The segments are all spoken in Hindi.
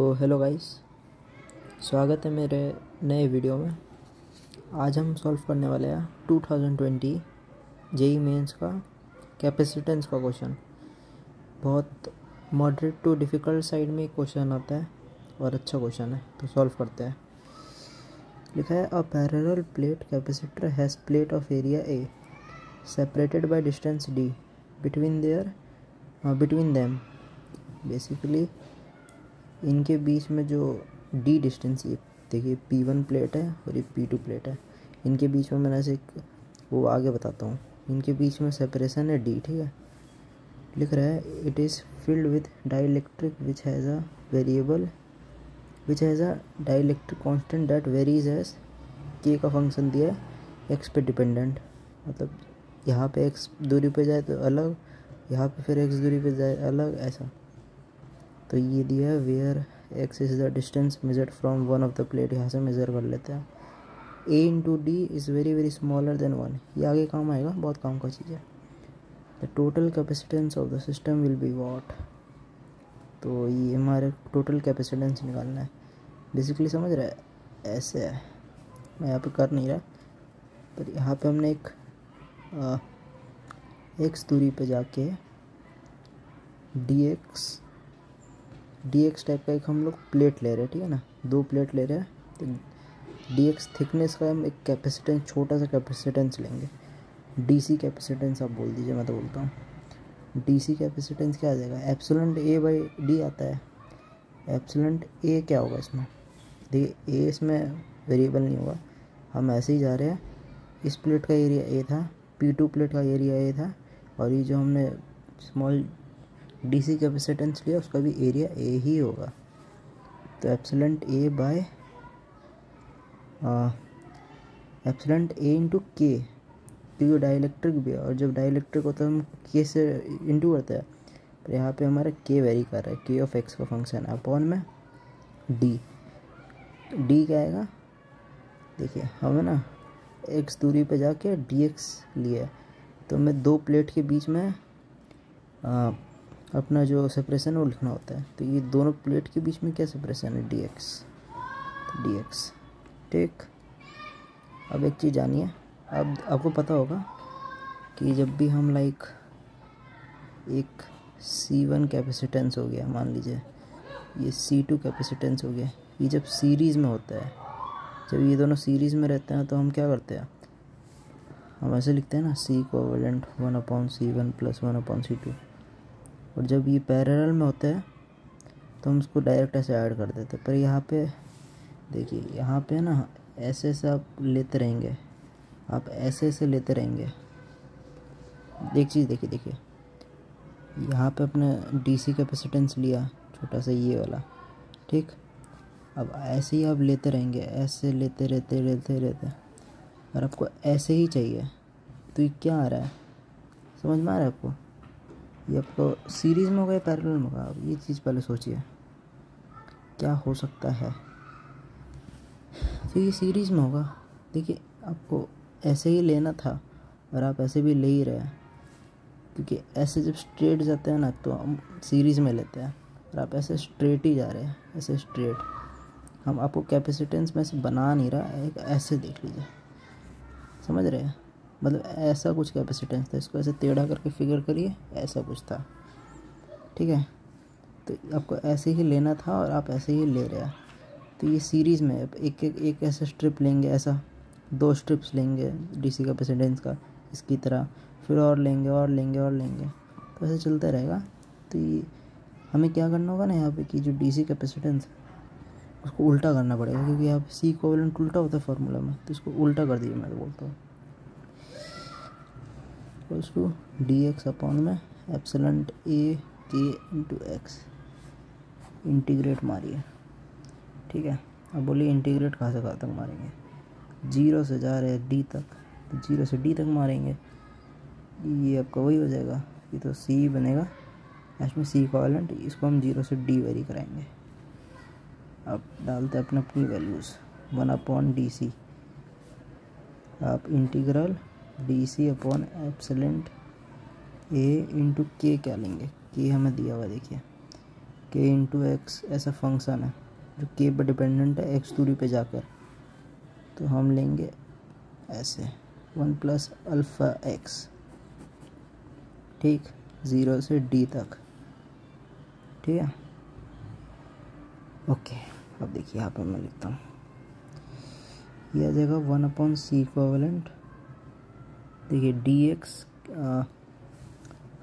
तो हेलो गाइस, स्वागत है मेरे नए वीडियो में। आज हम सॉल्व करने वाले हैं 2020 जेई मेंस का कैपेसिटेंस का क्वेश्चन। बहुत मॉडरेट टू डिफ़िकल्ट साइड में क्वेश्चन आता है और अच्छा क्वेश्चन है, तो सॉल्व करते हैं। लिखा है a parallel plate capacitor has plate of area A separated by distance D between them. Basically इनके बीच में जो डी डिस्टेंस, ये देखिए P1 प्लेट है और ये P2 प्लेट है। इनके बीच में मैंने ऐसे वो आगे बताता हूँ। इनके बीच में सेपरेशन है D, ठीक है। लिख रहा है it is filled with dielectric which has a dielectric constant that varies as K का फंक्शन दिया है x पे डिपेंडेंट। मतलब यहाँ पे x दूरी पे जाए तो अलग, यहाँ पे फिर x दूरी पे जाए अलग, ऐसा। तो ये दिया है where x is the distance measured from one of the plate. यहाँ से मेज़र कर लेते हैं। a into d is very very smaller than 1। ये आगे काम आएगा, बहुत काम का चीज़ है। The total capacitance of the system will be what. तो ये हमारे टोटल कैपेसिटेंस निकालना है। बेसिकली समझ रहा है, ऐसे है। मैं यहाँ पे कर नहीं रहा, पर यहाँ पे हमने एक x दूरी पे जाके dx टाइप का एक हम लोग प्लेट ले रहे हैं, ठीक है ना। दो प्लेट ले रहे हैं, तो dx थिकनेस का हम एक कैपेसिटेंस, छोटा सा कैपेसिटेंस लेंगे। डीसी कैपेसिटेंस आप बोल दीजिए, मैं तो बोलता हूँ डीसी कैपेसिटेंस। क्या आ जाएगा, एप्सिलॉन ए बाई डी आता है। एप्सिलॉन ए क्या होगा इसमें, देखिए ए इसमें वेरिएबल नहीं होगा। हम ऐसे ही जा रहे हैं। इस प्लेट का एरिया ए था, P2 प्लेट का एरिया ए था, और ये जो हमने स्मॉल डीसी कैपेसिटेंस लिया उसका भी एरिया ए ही होगा। तो epsilon A by epsilon A into के, क्योंकि डाइलेक्ट्रिक भी है, और जब डाइलेक्ट्रिक होता है हम के से इंटू करते हैं। तो यहाँ पे हमारा के वेरी कर रहा है, के ऑफ एक्स का फंक्शन है अपॉन में डी। तो डी क्या आएगा, देखिए हमें ना एक्स दूरी पे जाके डी एक्स लिया है, तो हमें दो प्लेट के बीच में अपना जो सेपरेशन है वो लिखना होता है। तो ये दोनों प्लेट के बीच में क्या सेपरेशन है, dx। तो dx, ठीक। अब एक चीज़ जानिए, अब आपको पता होगा कि जब भी हम लाइक एक C1 कैपेसिटेंस हो गया, मान लीजिए ये C2 कैपेसिटेंस हो गया, ये जब सीरीज़ में होता है, जब ये दोनों सीरीज़ में रहते हैं, तो हम क्या करते हैं, हम ऐसे लिखते हैं ना, C इक्विवेलेंट 1/C1 + 1/C2। और जब ये पैरेलल में होता है तो हम उसको डायरेक्ट ऐसे ऐड कर देते हैं। पर यहाँ पे देखिए, यहाँ पे ना ऐसे ऐसे आप लेते रहेंगे, आप ऐसे ऐसे लेते रहेंगे। एक चीज़ देखिए, यहाँ पे अपने डीसी कैपेसिटेंस लिया छोटा सा ये वाला, ठीक। अब ऐसे ही आप लेते रहेंगे, ऐसे लेते रहते। और आपको ऐसे ही चाहिए, तो ये क्या आ रहा है, समझ में आ रहा है आपको। ये आपको सीरीज़ में होगा या पैरेलल में होगा, अब ये चीज़ पहले सोचिए क्या हो सकता है। तो ये सीरीज़ में होगा। देखिए आपको ऐसे ही लेना था और आप ऐसे भी ले ही रहे हैं, क्योंकि ऐसे जब स्ट्रेट जाते हैं ना तो हम सीरीज़ में लेते हैं, और आप ऐसे स्ट्रेट ही जा रहे हैं, ऐसे स्ट्रेट। हम आपको कैपेसिटेंस में से बना नहीं रहा, एक ऐसे देख लीजिए, समझ रहे हैं। मतलब ऐसा कुछ कैपेसिटेंस था, इसको ऐसे टेढ़ा करके फिगर करिए, ऐसा कुछ था, ठीक है। तो आपको ऐसे ही लेना था और आप ऐसे ही ले रहे हैं। तो ये सीरीज़ में एक ऐसा स्ट्रिप लेंगे, ऐसा दो स्ट्रिप्स लेंगे डीसी कैपेसिटेंस का इसकी तरह, फिर और लेंगे, तो ऐसे चलता रहेगा। तो ये हमें क्या करना होगा ना, यहाँ पे कि जो डीसी कैपेसिटेंस उसको उल्टा करना पड़ेगा, क्योंकि यहाँ पे सी इक्विवेलेंट उल्टा होता है फार्मूला में, तो इसको उल्टा कर दिए, मैं तो बोलता हूँ इक्वल्स टू dx अपॉन में एप्सिलॉन ए के इंटू एक्स। इंटीग्रेट मारिए, ठीक है। अब बोलिए इंटीग्रेट कहाँ से कहाँ तक मारेंगे, 0 से जा रहे हैं d तक, तो 0 से d तक मारेंगे। ये आपका वही हो जाएगा, ये तो c बनेगा लास्ट में, c इक्विवेलेंट, इसको हम 0 से d वेरी कराएंगे। अब डालते हैं अपनी वैल्यूज़, 1/dc। आप integral dc upon epsilon a into के क्या लेंगे, के हमें दिया हुआ देखिए के इंटू एक्स ऐसा फंक्शन है जो के पर डिपेंडेंट है एक्स दूरी पे जाकर, तो हम लेंगे ऐसे 1 प्लस अल्फ़ा एक्स, ठीक, 0 से d तक, ठीक है। ओके, अब देखिए यहाँ पर मैं लिखता हूँ, ये आ जाएगा 1/c इक्विवेलेंट। देखिए dx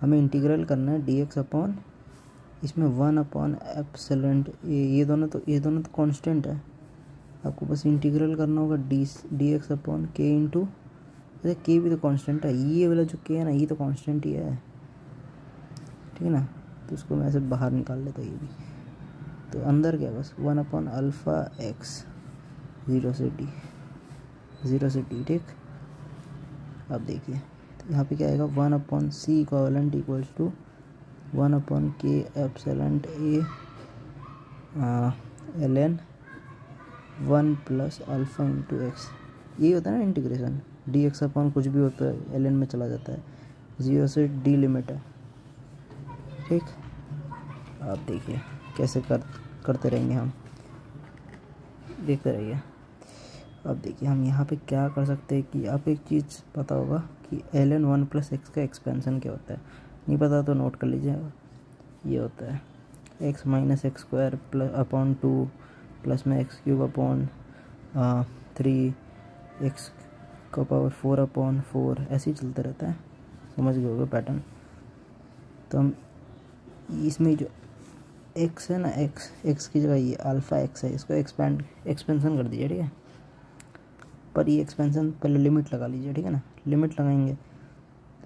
हमें इंटीग्रल करना है dx अपॉन, इसमें 1/एप्सिलॉन ये दोनों तो कांस्टेंट है, आपको बस इंटीग्रल करना होगा dx अपॉन के इंटू, अरे के भी तो कांस्टेंट है, ये वाला जो के है ना ये तो कांस्टेंट ही है, ठीक है ना। तो उसको मैं ऐसे बाहर निकाल लेता हूँ ये भी, तो अंदर क्या बस 1/अल्फ़ा एक्स 0 से d, ठीक। अब देखिए तो यहाँ पे क्या आएगा 1/c equivalent equals to 1/k epsilon a ln 1 plus alpha into x, ये होता है ना इंटीग्रेशन, dx अपॉन कुछ भी होता है ln में चला जाता है, 0 से d लिमिट है, ठीक। आप देखिए कैसे करते रहेंगे हम, देखते रहिए। अब देखिए हम यहाँ पे क्या कर सकते हैं कि आप एक चीज़ पता होगा कि ln 1 प्लस एक्स का एक्सपेंशन क्या होता है, नहीं पता तो नोट कर लीजिएगा, ये होता है x minus x square plus upon 2 plus में एक्स क्यूब अपॉन 3 एक्स का पावर 4/4, ऐसे ही चलता रहता है, समझ गए होगा पैटर्न। तो हम इसमें जो x है ना, x की जगह ये अल्फ़ा x है, इसको एक्सपेंशन कर दीजिए, ठीक है। पर ये एक्सपेंशन पहले लिमिट लगा लीजिए, ठीक है ना। लिमिट लगाएंगे,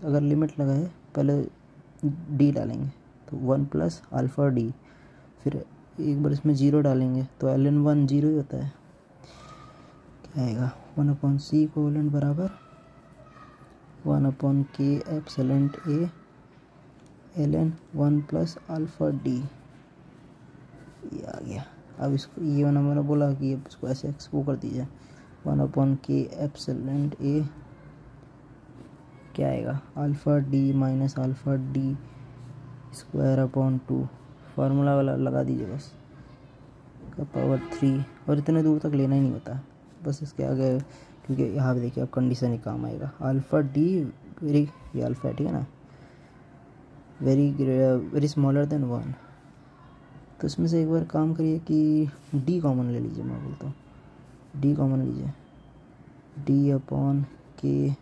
अगर लिमिट लगाए पहले d डालेंगे तो 1 प्लस अल्फ़ा d, फिर एक बार इसमें 0 डालेंगे तो ln 1 0 ही होता है, क्या आएगा 1/c इक्विवेलेंट बराबर 1/k epsilon a ln 1 plus alpha d, ये आ गया। अब इसको ये वाला मैंने बोला कि इसको ऐसे एक्सपो कर दीजिए 1/k एप्सिलॉन a, क्या आएगा alpha d minus alpha d square upon 2, formula वाला लगा दीजिए बस, का पावर 3, और इतने दूर तक लेना ही नहीं होता, बस इसके आगे, क्योंकि यहाँ पे देखिए अब कंडीशन ही काम आएगा, अल्फ़ा d वेरी, ये अल्फ़ा है, ठीक है ना, वेरी स्मॉलर देन 1। तो इसमें से एक बार काम करिए कि d कॉमन ले लीजिए, मैं बोलता हूँ d कॉमन लीजिए, d अपॉन k,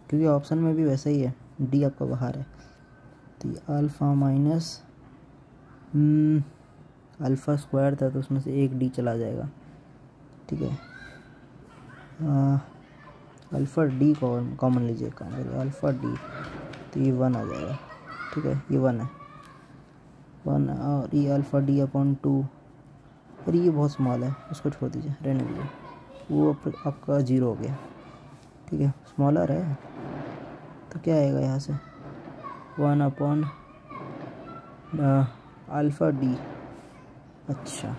क्योंकि ऑप्शन में भी वैसा ही है, d आपका बाहर है, तो ये अल्फ़ा माइनस अल्फ़ा स्क्वायर था तो उसमें से एक d चला जाएगा, ठीक है। अल्फ़ा d कॉमन लीजिए, काम करिए अल्फ़ा d, तो ये 1 आ जाएगा, ठीक है, ये 1 है 1, और ये अल्फ़ा d अपॉन 2, और ये बहुत स्मॉल है, उसको छोड़ दीजिए, रहने दीजिए, वो आपका 0 हो गया, ठीक है, स्मॉलर है, तो क्या आएगा यहाँ से 1/अल्फ़ा d, अच्छा,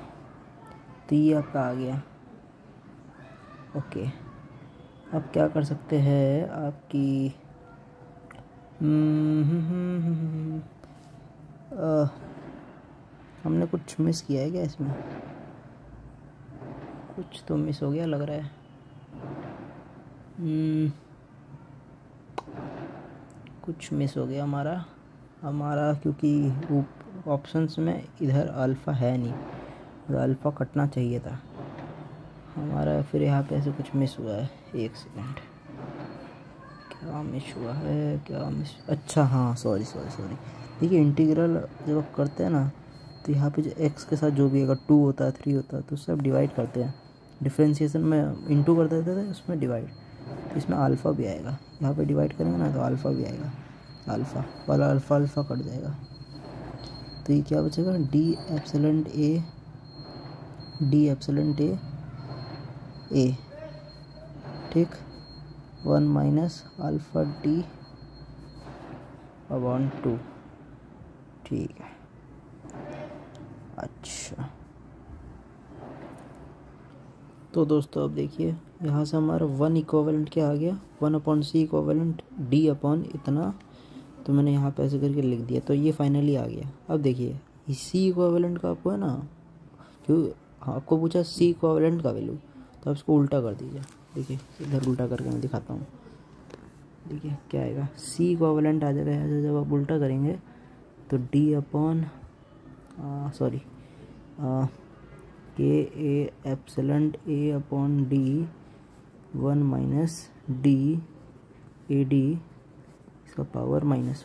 तो ये आपका आ गया। ओके, अब क्या कर सकते हैं आपकी हमने कुछ मिस किया है क्या इसमें, कुछ तो मिस हो गया लग रहा है, कुछ मिस हो गया हमारा क्योंकि ऑप्शंस में इधर अल्फ़ा है नहीं, तो अल्फ़ा कटना चाहिए था हमारा, फिर यहाँ पे ऐसे कुछ मिस हुआ है, एक सेकंड, क्या मिस हुआ है, क्या मिस, अच्छा हाँ सॉरी, देखिए इंटीग्रल जब आप करते हैं ना, तो यहाँ पे जो x के साथ जो भी अगर 2 होता है 3 होता है तो सब डिवाइड करते हैं, डिफ्रेंशिएशन में इंटू कर देते थे, उसमें डिवाइड, तो इसमें अल्फ़ा भी आएगा, यहाँ पे डिवाइड करेंगे ना तो अल्फ़ा भी आएगा, अल्फ़ा वाला अल्फ़ा कट जाएगा, तो ये क्या बचेगा d एप्सिलॉन a, ठीक, 1 माइनस अल्फ़ा d अपॉन 2, ठीक है। अच्छा तो दोस्तों अब देखिए यहाँ से हमारा 1 इक्विवेलेंट क्या आ गया, 1/c इक्विवेलेंट d अपॉन इतना, तो मैंने यहाँ पे ऐसे करके लिख दिया, तो ये फाइनली आ गया। अब देखिए सी इक्विवेलेंट का आपको है ना, क्यों आपको पूछा सी इक्विवेलेंट का वैल्यू, तो आप इसको उल्टा कर दीजिए। देखिए इधर उल्टा करके मैं दिखाता हूँ। देखिए क्या आएगा, सी इक्विवेलेंट आ जाएगा यहाँ से। जब आप उल्टा करेंगे तो डी अपॉन सॉरी के A epsilon A upon D 1 minus D A D इसका पावर -1।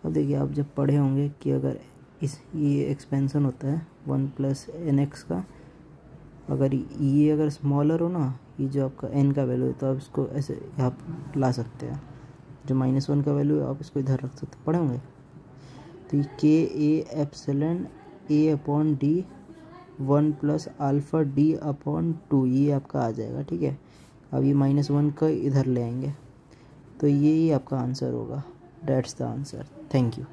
अब देखिए आप जब पढ़े होंगे कि अगर ये एक्सपेंशन होता है 1 प्लस एन एक्स का, अगर ये अगर स्मॉलर हो ना, ये जो आपका एन का वैल्यू है, तो आप इसको ऐसे आप ला सकते हैं। जो -1 का वैल्यू है आप इसको इधर रख सकते, पढ़े होंगे। तो ये के A epsilon A upon D 1 plus alpha D upon 2 ये आपका आ जाएगा। ठीक है, अब ये -1 का इधर ले आएंगे, तो ये ही आपका आंसर होगा। That's the answer. Thank you.